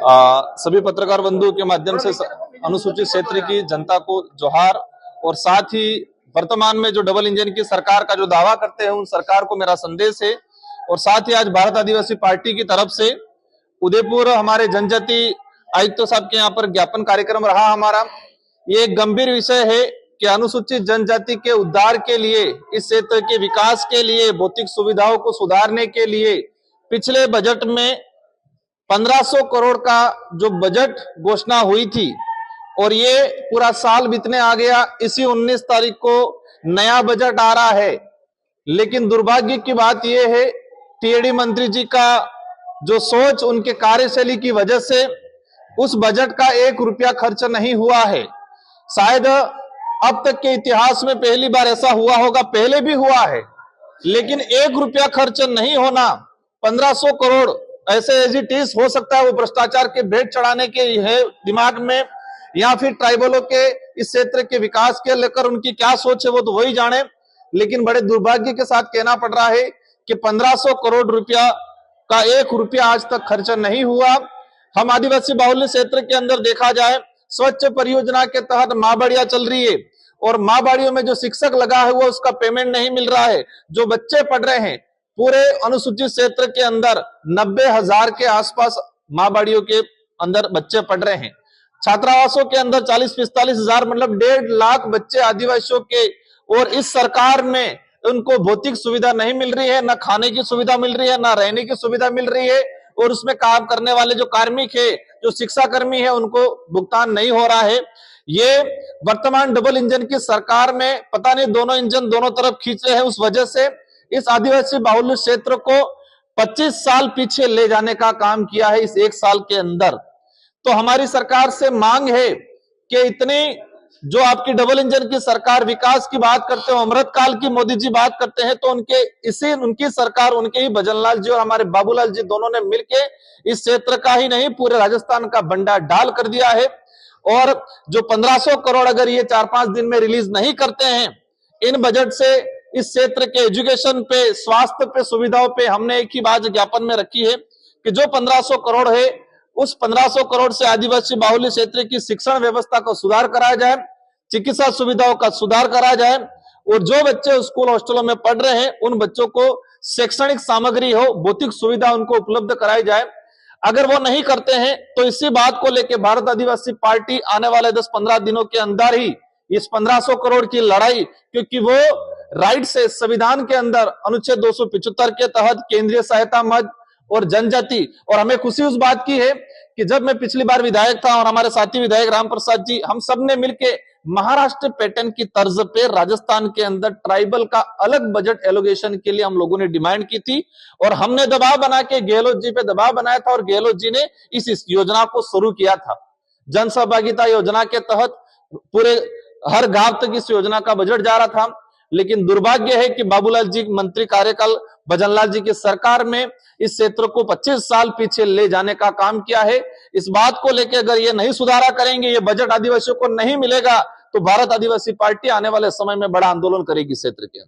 सभी पत्रकार बंधु के माध्यम से अनुसूचित क्षेत्र की जनता को जोहार, और साथ ही वर्तमान में जो डबल इंजन की सरकार का जो दावा करते हैं उन सरकार को मेरा संदेश है। और साथ ही आज भारत आदिवासी पार्टी की तरफ से उदयपुर हमारे जनजाति आयुक्त साहब के यहाँ पर ज्ञापन कार्यक्रम रहा हमारा। ये एक गंभीर विषय है कि अनुसूचित जनजाति के उद्धार के लिए, इस क्षेत्र के विकास के लिए, भौतिक सुविधाओं को सुधारने के लिए पिछले बजट में 1500 करोड़ का जो बजट घोषणा हुई थी और ये पूरा साल बीतने आ गया। इसी 19 तारीख को नया बजट आ रहा है, लेकिन दुर्भाग्य की बात यह है टीएडी मंत्री जी का जो सोच, उनके कार्यशैली की वजह से उस बजट का 1 रुपया खर्च नहीं हुआ है। शायद अब तक के इतिहास में पहली बार ऐसा हुआ होगा, पहले भी हुआ है, लेकिन 1 रुपया खर्च नहीं होना, 1500 करोड़ ऐसे एज इट इज हो सकता है वो भ्रष्टाचार के भेंट चढ़ाने के है दिमाग में, या फिर ट्राइबलों के इस क्षेत्र के विकास के लेकर उनकी क्या सोच है वो तो वही जाने। लेकिन बड़े दुर्भाग्य के साथ कहना पड़ रहा है कि 1500 करोड़ रुपया का 1 रुपया आज तक खर्च नहीं हुआ। हम आदिवासी बाहुल्य क्षेत्र के अंदर देखा जाए, स्वच्छ परियोजना के तहत माँ बाड़ियां चल रही है और माँ बाड़ियों में जो शिक्षक लगा है वो उसका पेमेंट नहीं मिल रहा है। जो बच्चे पढ़ रहे हैं पूरे अनुसूचित क्षेत्र के अंदर 90,000 के आसपास माँ बाड़ियों के अंदर बच्चे पढ़ रहे हैं। छात्रावासों के अंदर 40-45 हजार, मतलब 1.5 लाख बच्चे आदिवासियों के, और इस सरकार में उनको भौतिक सुविधा नहीं मिल रही है, ना खाने की सुविधा मिल रही है, ना रहने की सुविधा मिल रही है, और उसमें काम करने वाले जो कार्मिक है, जो शिक्षा कर्मी है, उनको भुगतान नहीं हो रहा है। ये वर्तमान डबल इंजन की सरकार में पता नहीं दोनों इंजन दोनों तरफ खींच रहे हैं, उस वजह से इस आदिवासी बाहुल्य क्षेत्र को 25 साल पीछे ले जाने का काम किया है इस 1 साल के अंदर। तो हमारी सरकार से मांग है कि इतनी जो आपकी डबल इंजन की सरकार विकास की बात करते हो, अमृत काल की मोदी जी बात करते हैं, तो उनकी सरकार, उनके ही भजनलाल जी और हमारे बाबूलाल जी दोनों ने मिलके इस क्षेत्र का ही नहीं पूरे राजस्थान का बंडा डाल कर दिया है। और जो 1500 करोड़ अगर ये 4-5 दिन में रिलीज नहीं करते हैं, इन बजट से इस क्षेत्र के एजुकेशन पे, स्वास्थ्य पे, सुविधाओं पे हमने एक ही बात ज्ञापन में रखी है कि जो 1500 करोड़ है उस 1500 करोड़ से आदिवासी बाहुल्य क्षेत्र की शिक्षण व्यवस्था को सुधार कराया जाए, चिकित्सा सुविधाओं का सुधार कराया जाए, और जो बच्चे स्कूल हॉस्टलों में पढ़ रहे हैं उन बच्चों को शैक्षणिक सामग्री हो, भौतिक सुविधा उनको उपलब्ध कराई जाए। अगर वो नहीं करते हैं तो इसी बात को लेकर भारत आदिवासी पार्टी आने वाले 10-15 दिनों के अंदर ही इस 1500 करोड़ की लड़ाई, क्योंकि वो राइट से संविधान के अंदर अनुच्छेद 275 के तहत केंद्रीय सहायता मद और जनजाति, और हमें खुशी उस बात की है कि जब मैं पिछली बार विधायक था और हमारे साथी विधायक राम प्रसाद जी, हम सब ने मिलके महाराष्ट्र पैटर्न की तर्ज पे राजस्थान के अंदर ट्राइबल का अलग बजट एलोकेशन के लिए हम लोगों ने डिमांड की थी, और हमने दबाव बना के गहलोत जी पे दबाव बनाया था, और गहलोत जी ने इस योजना को शुरू किया था। जन सहभागिता योजना के तहत पूरे हर गांव तक इस योजना का बजट जा रहा था। लेकिन दुर्भाग्य है कि बाबूलाल जी मंत्री कार्यकाल भजनलाल जी की सरकार में इस क्षेत्र को 25 साल पीछे ले जाने का काम किया है। इस बात को लेकर अगर ये नहीं सुधारा करेंगे, ये बजट आदिवासियों को नहीं मिलेगा, तो भारत आदिवासी पार्टी आने वाले समय में बड़ा आंदोलन करेगी क्षेत्र के अंदर।